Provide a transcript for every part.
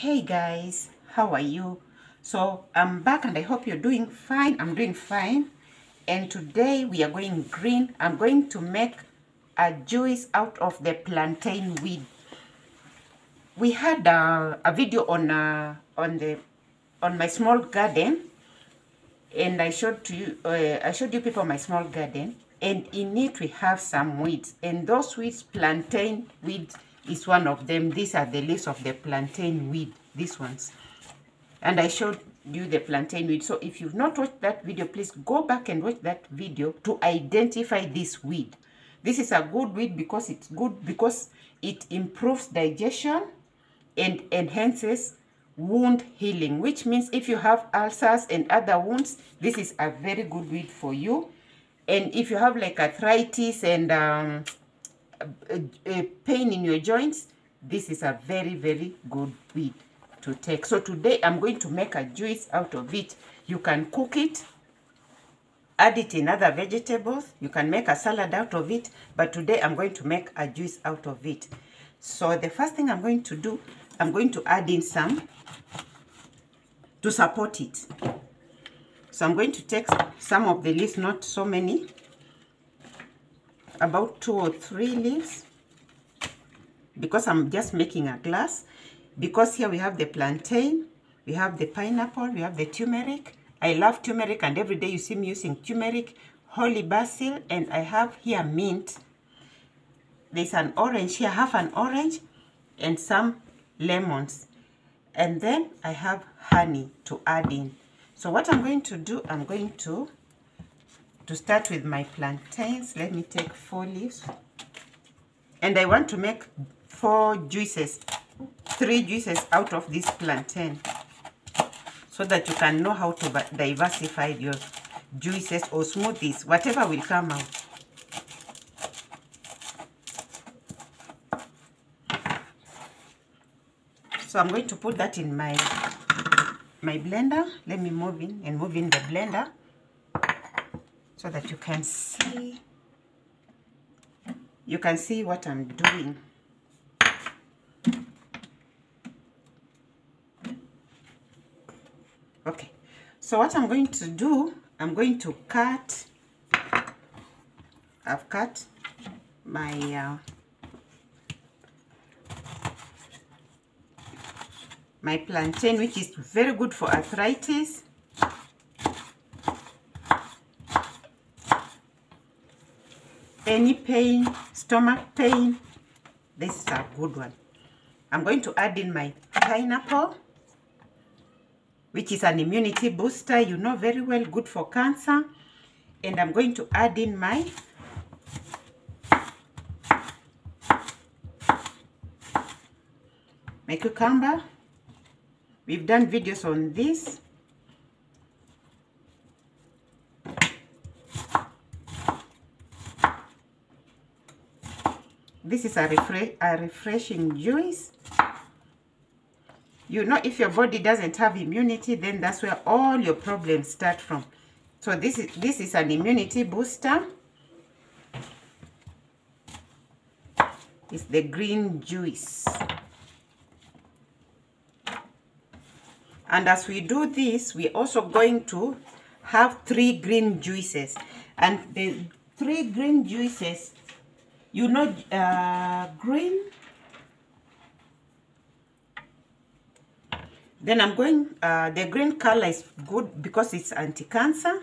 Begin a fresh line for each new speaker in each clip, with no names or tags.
Hey guys, how are you? So I'm back and I hope you're doing fine. I'm doing fine. And today we are going green. I'm going to make a juice out of the plantain weed. We had a video on my small garden, and I showed you people my small garden, and in it we have some weeds, and those weeds, plantain weed is one of them. These are the leaves of the plantain weed, these ones, and I showed you the plantain weed. So if you've not watched that video, please go back and watch that video to identify this weed. This is a good weed because it improves digestion and enhances wound healing, which means if you have ulcers and other wounds, this is a very good weed for you. And if you have like arthritis and a pain in your joints, this is a very, very good weed to take. So today I'm going to make a juice out of it. You can cook it, add it in other vegetables. You can make a salad out of it, but today I'm going to make a juice out of it. So the first thing I'm going to do, I'm going to add in some to support it. So I'm going to take some of the leaves, not so many, about 2 or 3 leaves, because I'm just making a glass. Because here we have the plantain, we have the pineapple, we have the turmeric. I love turmeric, and every day you see me using turmeric, holy basil, and I have here mint. There's an orange here, half an orange, and some lemons. And then I have honey to add in. So what I'm going to do, I'm going to start with my plantains. Let me take 4 leaves. And I want to make 3 juices out of this plantain, so that you can know how to diversify your juices or smoothies, whatever will come out. So I'm going to put that in my blender. Let me move in the blender so that you can see what I'm doing. Okay, so what I'm going to do, I'm going to cut. I've cut my my plantain, which is very good for arthritis. Any pain, stomach pain, this is a good one. I'm going to add in my pineapple, which is an immunity booster, you know very well, good for cancer. And I'm going to add in my cucumber. We've done videos on this. This is a refreshing juice. You know, if your body doesn't have immunity, then that's where all your problems start from. So this is an immunity booster. It's the green juice. And as we do this, we're also going to have 3 green juices. And the 3 green juices, you know, green. Then I'm going, the green color is good because it's anti-cancer.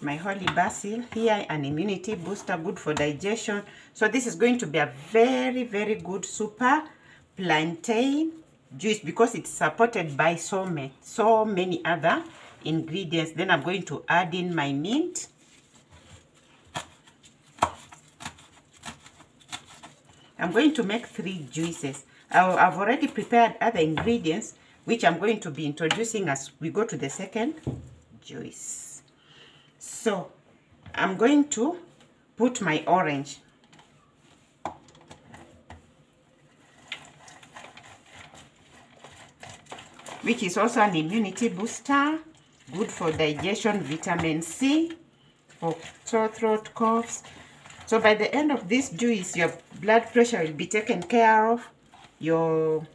My holy basil here, an immunity booster, good for digestion. So this is going to be a very, very good super plantain juice because it's supported by so many other ingredients. Then I'm going to add in my mint. I'm going to make 3 juices. I've already prepared other ingredients, which I'm going to be introducing as we go to the second juice. So I'm going to put my orange. Which is also an immunity booster, good for digestion, vitamin C, for sore throat, coughs. So by the end of this juice, your blood pressure will be taken care of, your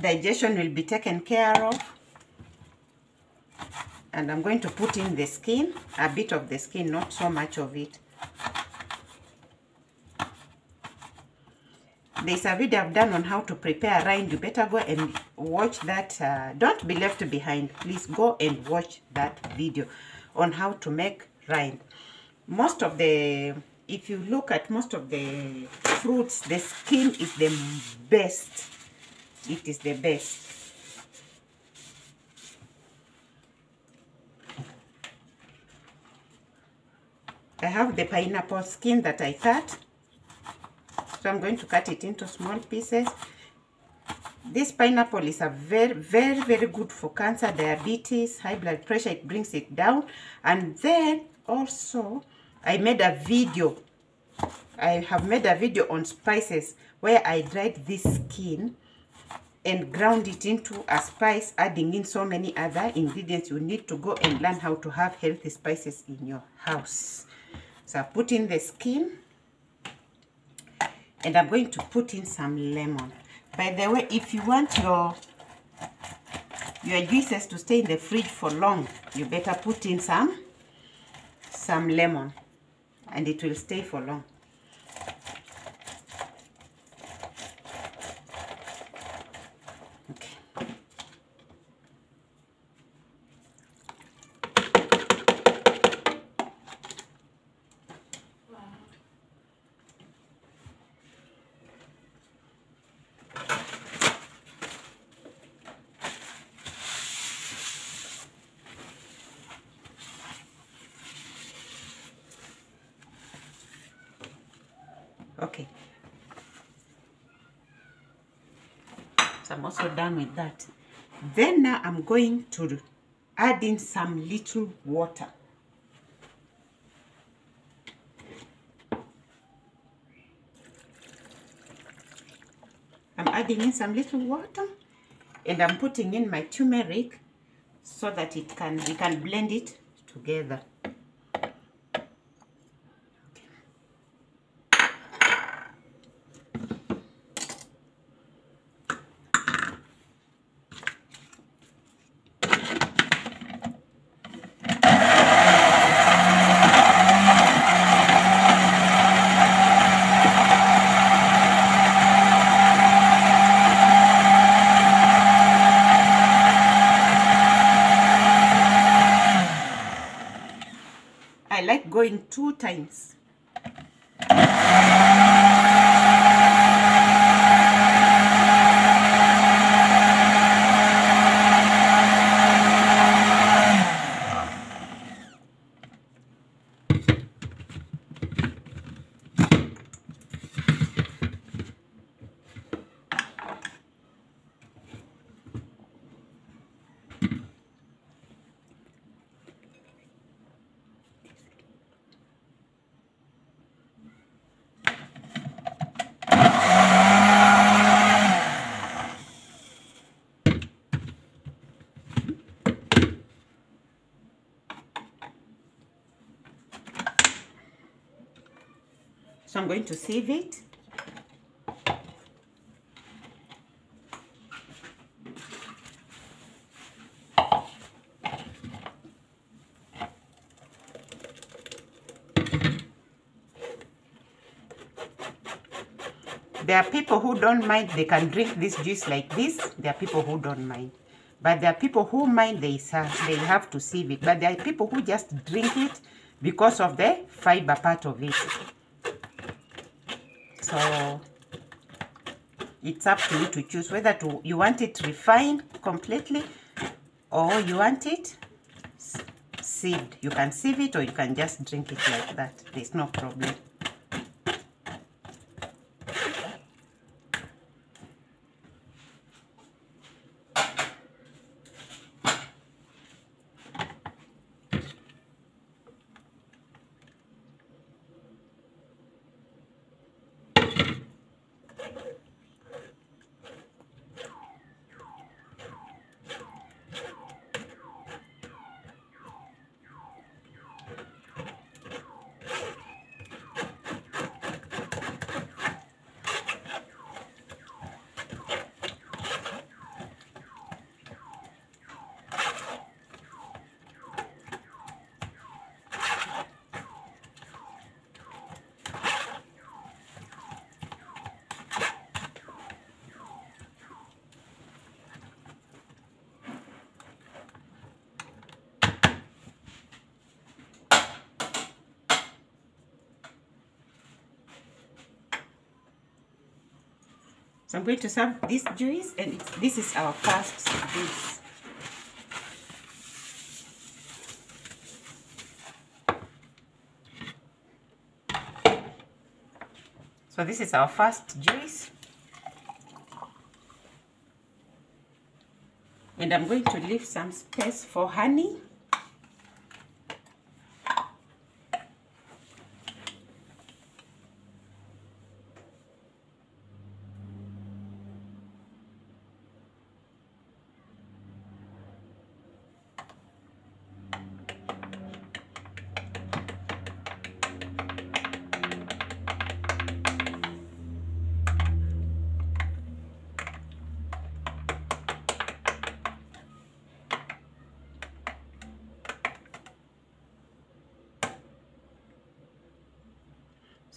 digestion will be taken care of, and I'm going to put in the skin, a bit of the skin, not so much of it. There's a video I've done on how to prepare rind. You better go and watch that. Don't be left behind. Please go and watch that video on how to make rind. Most of the, if you look at most of the fruits, the skin is the best. It is the best. I have the pineapple skin that I cut. So I'm going to cut it into small pieces. This pineapple is a very good for cancer, diabetes, high blood pressure. It brings it down. And then also I made a video. I have made a video on spices where I dried this skin and ground it into a spice, adding in so many other ingredients. You need to go and learn how to have healthy spices in your house. So I put in the skin. And I'm going to put in some lemon. By the way, if you want your juices to stay in the fridge for long, you better put in some lemon, and it will stay for long. Okay. Okay, so I'm also done with that. Then now I'm going to add in some little water. I'm adding in some little water, and I'm putting in my turmeric so that we can blend it together. I like going 2 times. So I'm going to sieve it. There are people who don't mind, they can drink this juice like this. There are people who don't mind. But there are people who mind, they have to sieve it. But there are people who just drink it because of the fiber part of it. So it's up to you to choose whether you want it refined completely or you want it sieved. You can sieve it or you can just drink it like that. There's no problem. So I'm going to serve this juice, and this is our first juice. So this is our first juice. And I'm going to leave some space for honey.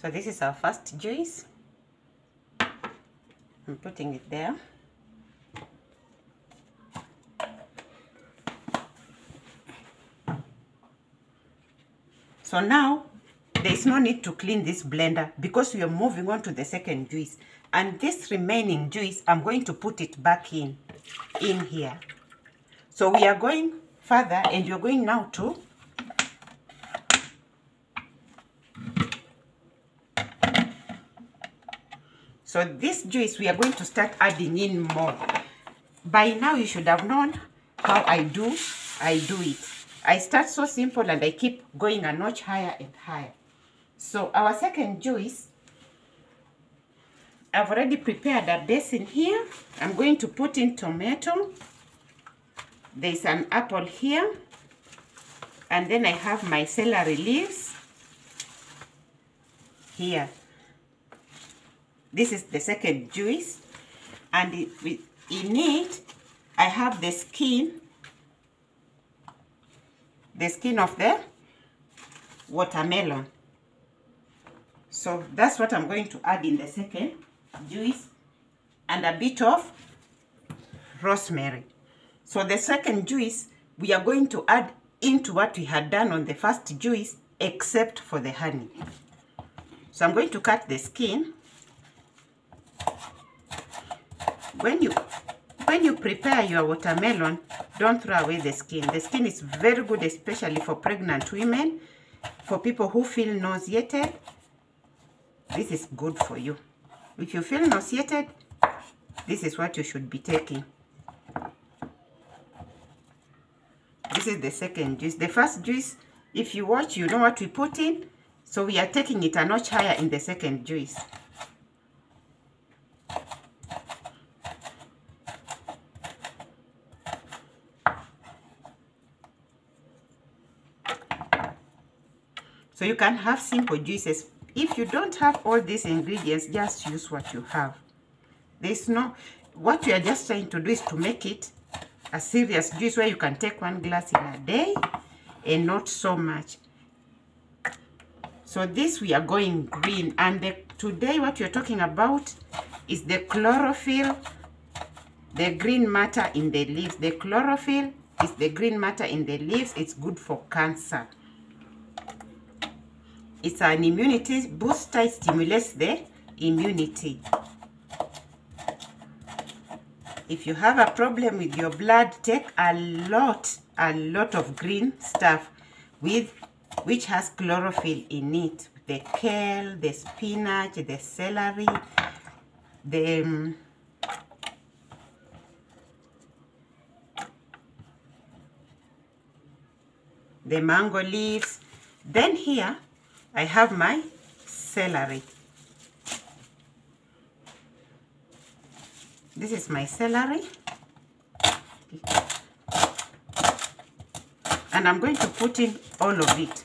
So this is our first juice. I'm putting it there. So now there is no need to clean this blender because we are moving on to the second juice. And this remaining juice, I'm going to put it back in here. So we are going further, and you're going now to so this juice, we are going to start adding in more. By now, you should have known how I do it. I start so simple and I keep going a notch higher and higher. So our second juice, I've already prepared a basin here. I'm going to put in tomato. There's an apple here. And then I have my celery leaves here. This is the second juice, and in it I have the skin of the watermelon. So that's what I'm going to add in the second juice, and a bit of rosemary. So the second juice, we are going to add into what we had done on the first juice, except for the honey. So I'm going to cut the skin. When you prepare your watermelon, don't throw away the skin. The skin is very good, especially for pregnant women, for people who feel nauseated. This is good for you. If you feel nauseated, this is what you should be taking. This is the second juice. The first juice, if you watch, you know what we put in. So we are taking it a notch higher in the second juice. So you can have simple juices. If you don't have all these ingredients, just use what you have. There's no, what we are just trying to do is to make it a serious juice where you can take one glass in a day and not so much. So this, we are going green, and today what we are talking about is the chlorophyll, the green matter in the leaves. The chlorophyll is the green matter in the leaves. It's good for cancer. It's an immunity booster. It stimulates the immunity. If you have a problem with your blood, take a lot of green stuff which has chlorophyll in it. The kale, the spinach, the celery, the mango leaves. Then here I have my celery. This is my celery. And I'm going to put in all of it.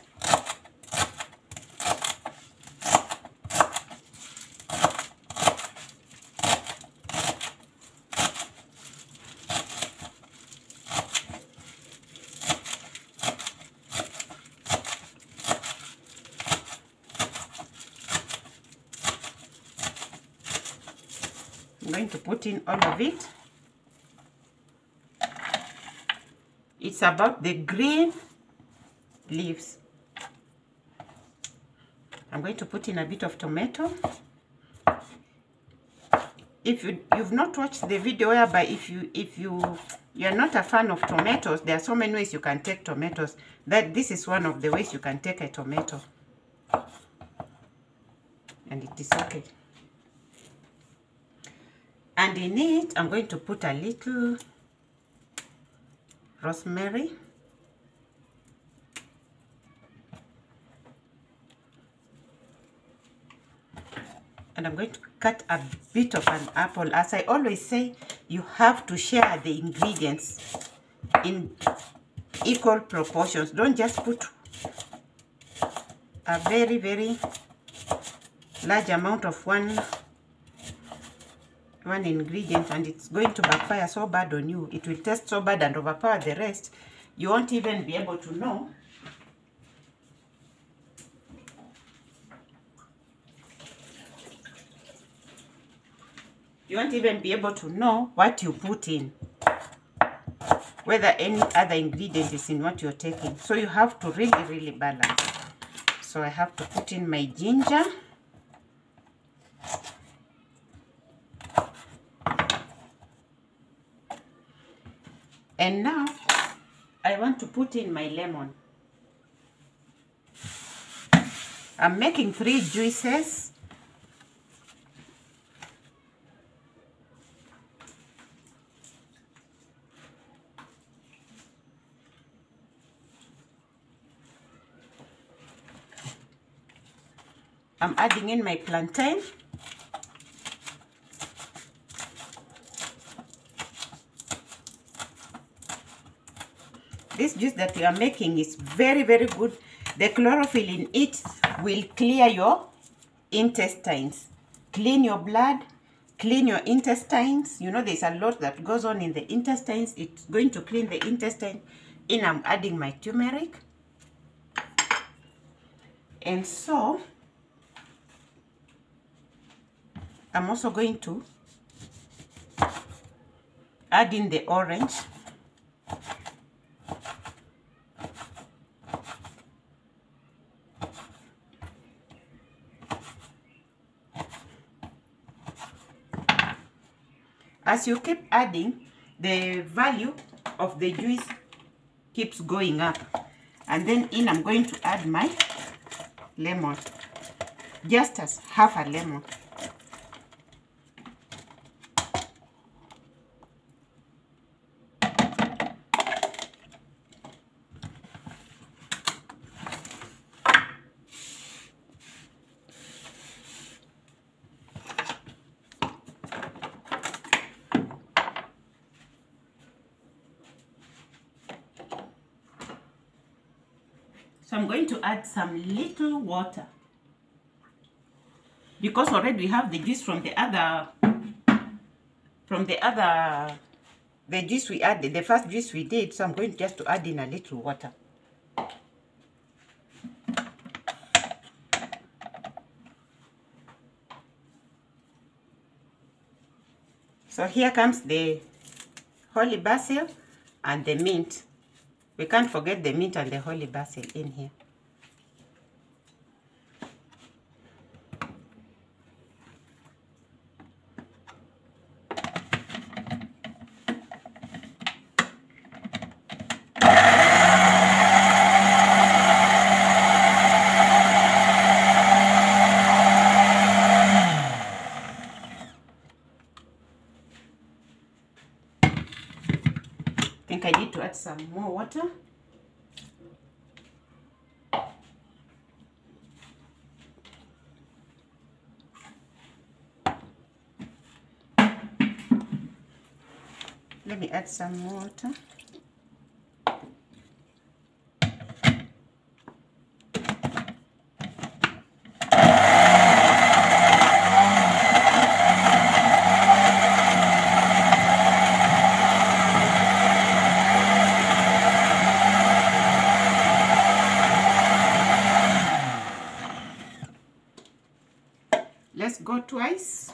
I'm going to put in all of it. It's about the green leaves. I'm going to put in a bit of tomato. if you've not watched the video whereby if you're not a fan of tomatoes, there are so many ways you can take tomatoes. This is one of the ways you can take a tomato, and it is okay. And in it, I'm going to put a little rosemary. And I'm going to cut a bit of an apple. As I always say, you have to share the ingredients in equal proportions. Don't just put a very, very large amount of one ingredient, and it's going to backfire so bad on you. It will taste so bad and overpower the rest. You won't even be able to know. You won't even be able to know what you put in, whether any other ingredient is in what you're taking. So you have to really, really balance. So I have to put in my ginger. And now I want to put in my lemon. I'm making 3 juices. I'm adding in my plantain. This juice that we are making is very, very good. The chlorophyll in it will clear your intestines, clean your blood, clean your intestines. You know, there's a lot that goes on in the intestines. It's going to clean the intestine. In I'm adding my turmeric. And so I'm also going to add in the orange. As you keep adding, the value of the juice keeps going up. And then in I'm going to add my lemon, just as half a lemon. So I'm going to add some little water, because already we have the juice from the juice we added, the first juice we did. So I'm going just to add in a little water. So here comes the holy basil and the mint. We can't forget the mint and the holy basil in here. I think I need to add some more water. Let me add some more water. Let's go twice.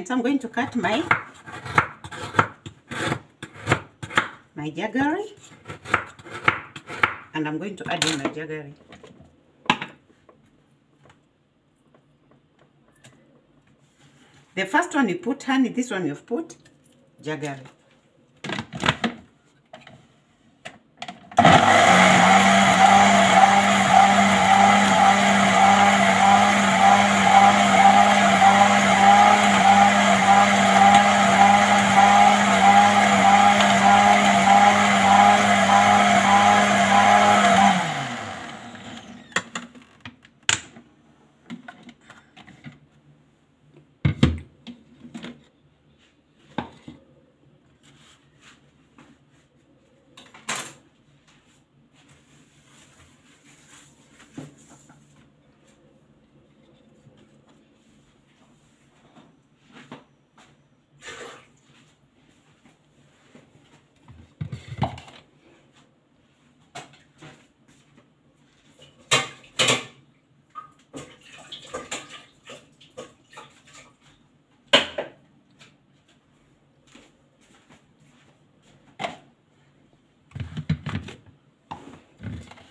ingredients. I'm going to cut my jaggery, and I'm going to add in my jaggery. The first one you put honey, this one you've put jaggery.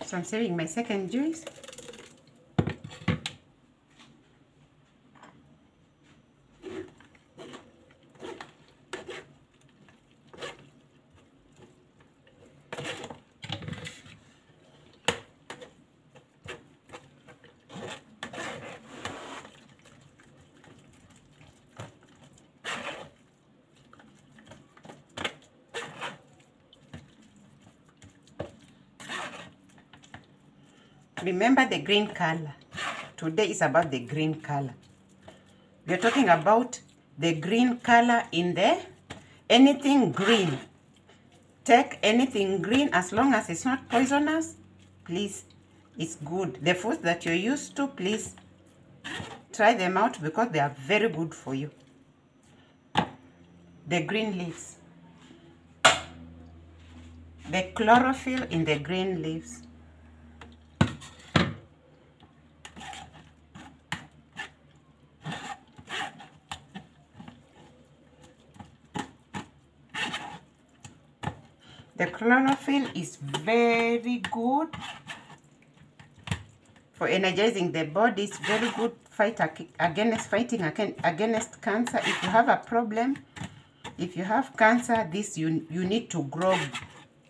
So I'm serving my second juice. Remember the green color. Today is about the green color. We're talking about the green color in the anything green. Take anything green as long as it's not poisonous. Please, it's good. The foods that you're used to, please try them out because they are very good for you. The green leaves. The chlorophyll in the green leaves. The chlorophyll is very good for energizing the body. It's very good fighting against cancer. If you have a problem, if you have cancer, this you need to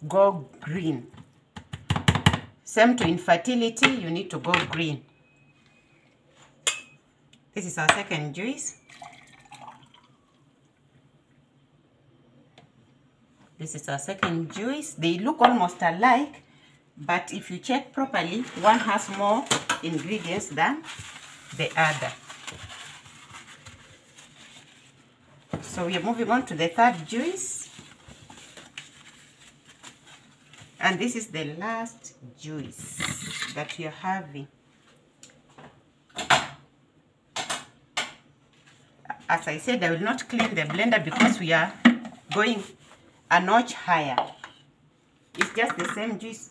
go green. Same to infertility, you need to go green. This is our second juice. This is our second juice. They look almost alike, but if you check properly, one has more ingredients than the other. So we are moving on to the third juice. And this is the last juice that we are having. As I said, I will not clean the blender because we are going a notch higher. It's just the same juice,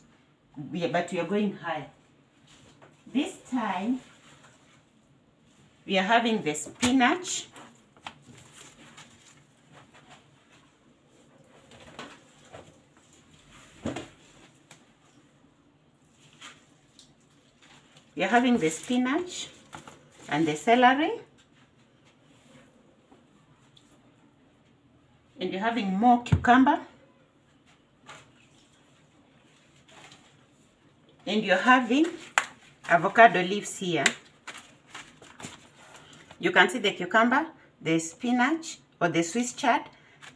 but we are going higher. This time, we are having the spinach. We are having the spinach and the celery. And you're having more cucumber. And you're having avocado leaves here. You can see the cucumber, the spinach or the Swiss chard,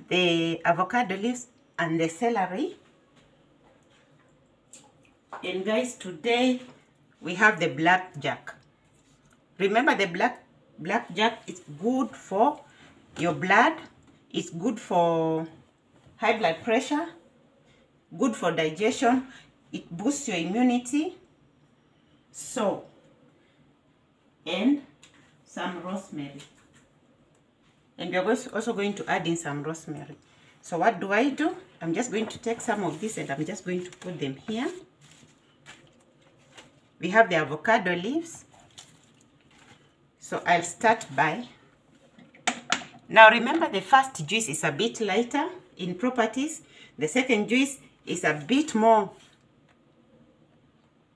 the avocado leaves and the celery. And guys, today we have the blackjack. Remember the blackjack is good for your blood. It's good for high blood pressure, good for digestion. It boosts your immunity. So, and some rosemary. And we are also going to add in some rosemary. So what do? I'm just going to take some of this and I'm just going to put them here. We have the avocado leaves. So I'll start by Now remember, the first juice is a bit lighter in properties. The second juice is a bit more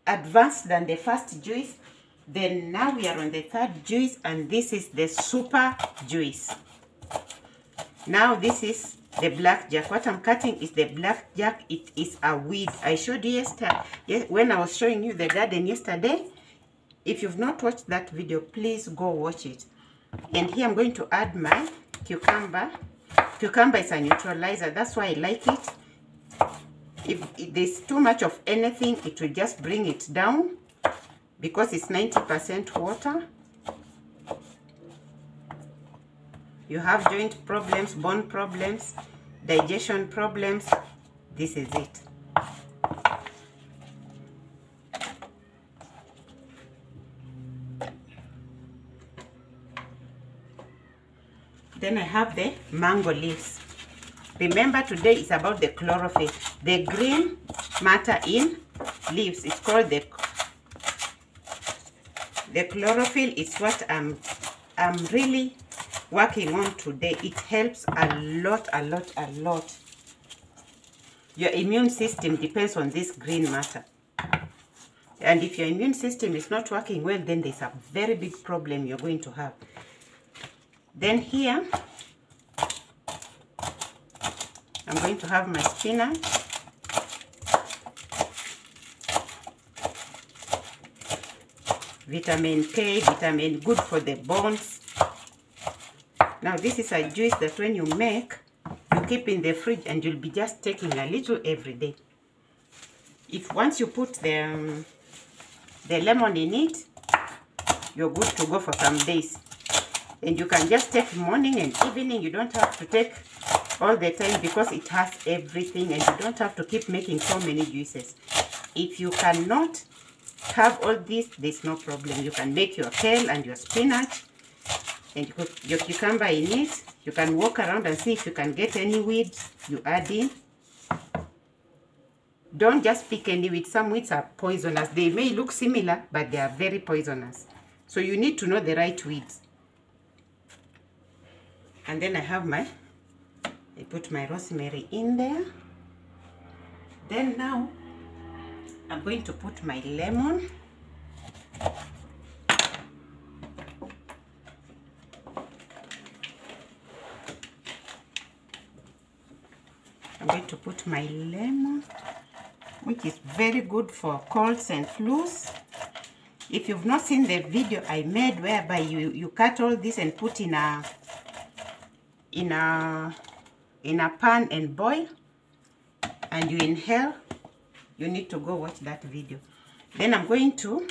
advanced than the first juice. Then now we are on the third juice, and this is the super juice. Now this is the blackjack. What I'm cutting is the blackjack. It is a weed. I showed you yesterday, when I was showing you the garden yesterday. If you've not watched that video, please go watch it. And here I'm going to add my cucumber. Cucumber is a neutralizer. That's why I like it. If there's too much of anything, it will just bring it down, because it's 90% water. You have joint problems, bone problems, digestion problems, this is it. Then I have the mango leaves. Remember, today is about the chlorophyll, the green matter in leaves. It's called the chlorophyll. Is what I'm really working on today. It helps a lot. Your immune system depends on this green matter. And if your immune system is not working well, then there's a very big problem you're going to have. Then here, I'm going to have my spinach. Vitamin K, vitamin good for the bones. Now this is a juice that when you make, you keep in the fridge, and you'll be just taking a little every day. If once you put the lemon in it, you're good to go for some days. And you can just take morning and evening. You don't have to take all the time, because it has everything, and you don't have to keep making so many juices. If you cannot have all this, there's no problem. You can make your kale and your spinach and you put your cucumber in it. You can walk around and see if you can get any weeds. You add in. Don't just pick any weeds. Some weeds are poisonous. They may look similar, but they are very poisonous. So you need to know the right weeds. And then I put my rosemary in there. Then now I'm going to put my lemon. I'm going to put my lemon, which is very good for colds and flus. If you've not seen the video I made whereby you cut all this and put in a pan and boil, and you inhale, you need to go watch that video. Then I'm going to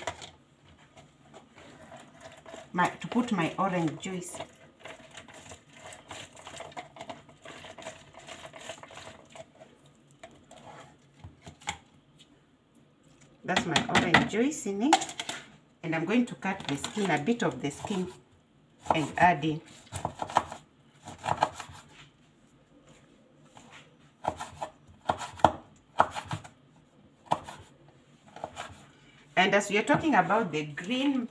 put my orange juice. That's my orange juice in it. And I'm going to cut the skin, a bit of the skin, and add in. And as we are talking about the green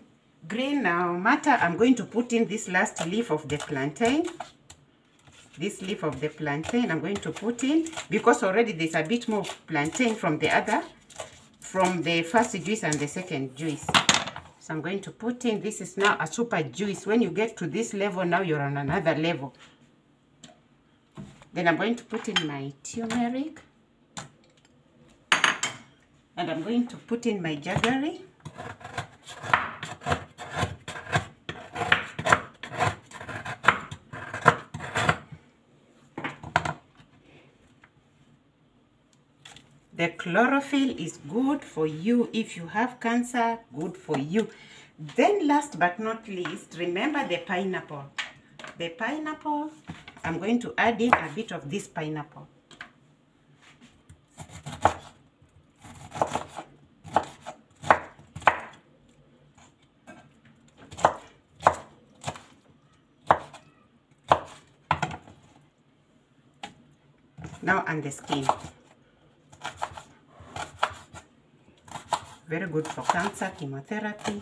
matter, I'm going to put in this last leaf of the plantain. This leaf of the plantain I'm going to put in, because already there's a bit more plantain from the first juice and the second juice. So I'm going to put in, this is now a super juice. When you get to this level, now you're on another level. Then I'm going to put in my turmeric. And I'm going to put in my jaggery. The chlorophyll is good for you. If you have cancer, good for you. Then last but not least, remember the pineapple. The pineapple, I'm going to add in a bit of this pineapple. Now, and the skin. Very good for cancer, chemotherapy.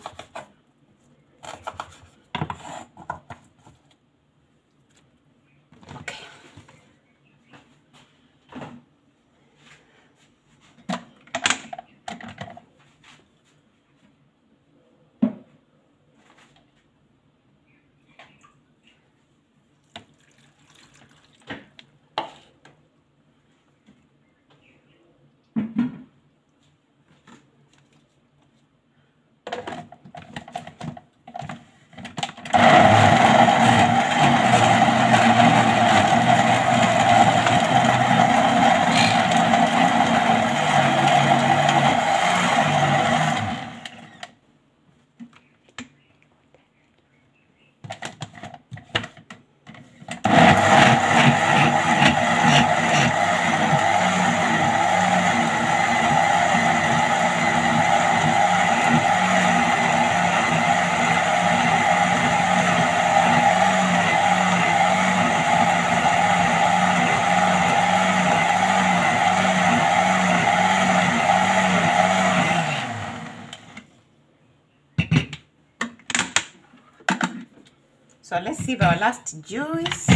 So let's sieve our last juice.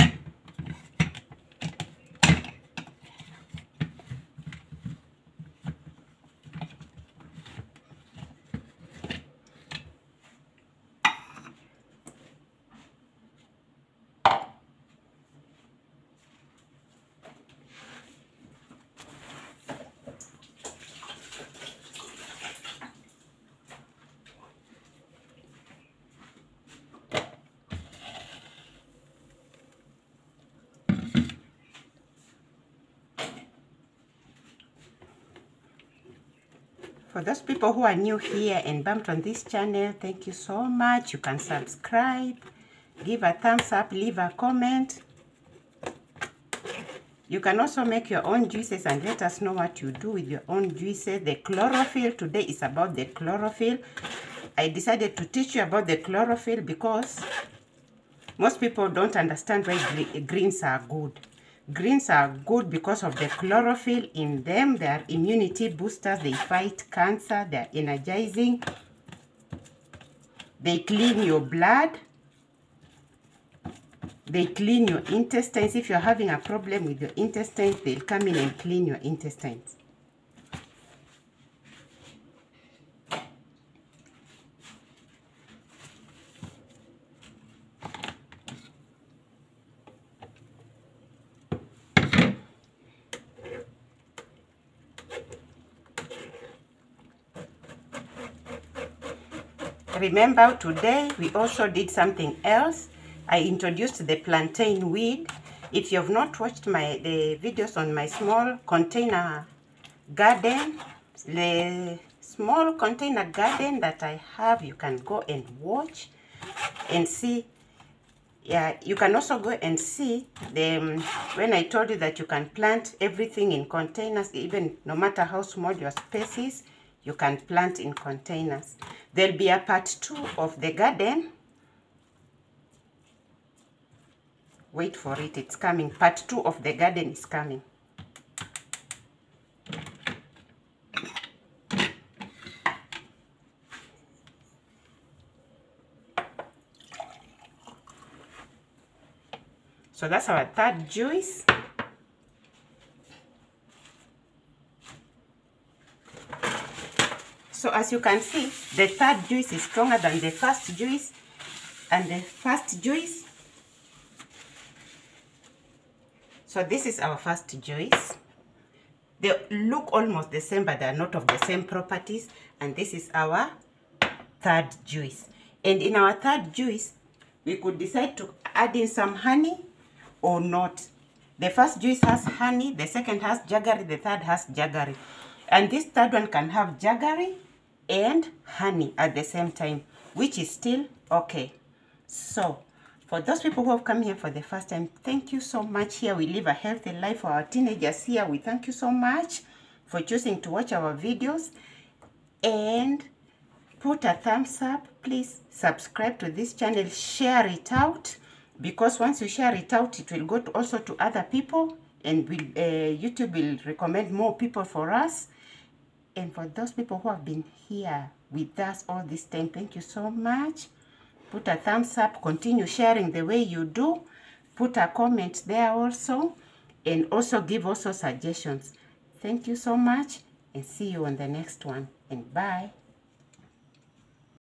For those people who are new here and bumped on this channel, thank you so much. You can subscribe, give a thumbs up, leave a comment. You can also make your own juices and let us know what you do with your own juices. The chlorophyll, today is about the chlorophyll. I decided to teach you about the chlorophyll because most people don't understand why greens are good. Greens are good because of the chlorophyll in them. They are immunity boosters. They fight cancer. They are energizing. They clean your blood. They clean your intestines. If you're having a problem with your intestines, they'll come in and clean your intestines. Remember, today we also did something else. I introduced the plantain weed. If you have not watched the videos on my small container garden, the small container garden that I have, you can go and watch and see. Yeah, you can also go and see when I told you that you can plant everything in containers, even no matter how small your space is, you can plant in containers. There'll be a part 2 of the garden. Wait for it, it's coming. Part 2 of the garden is coming. So that's our third juice. So as you can see, the third juice is stronger than the first juice. And the first juice. So this is our first juice. They look almost the same, but they are not of the same properties. And this is our third juice. And in our third juice, we could decide to add in some honey or not. The first juice has honey, the second has jaggery, the third has jaggery. And this third one can have jaggery and honey at the same time, which is still okay. So, for those people who have come here for the first time, thank you so much. Here we live a healthy life for our teenagers here. We thank you so much for choosing to watch our videos. And put a thumbs up. Please subscribe to this channel. Share it out. Because once you share it out, it will go to also to other people. And YouTube will recommend more people for us. And for those people who have been here with us all this time, thank you so much. Put a thumbs up. Continue sharing the way you do. Put a comment there also. And also give also suggestions. Thank you so much. And see you on the next one. And bye.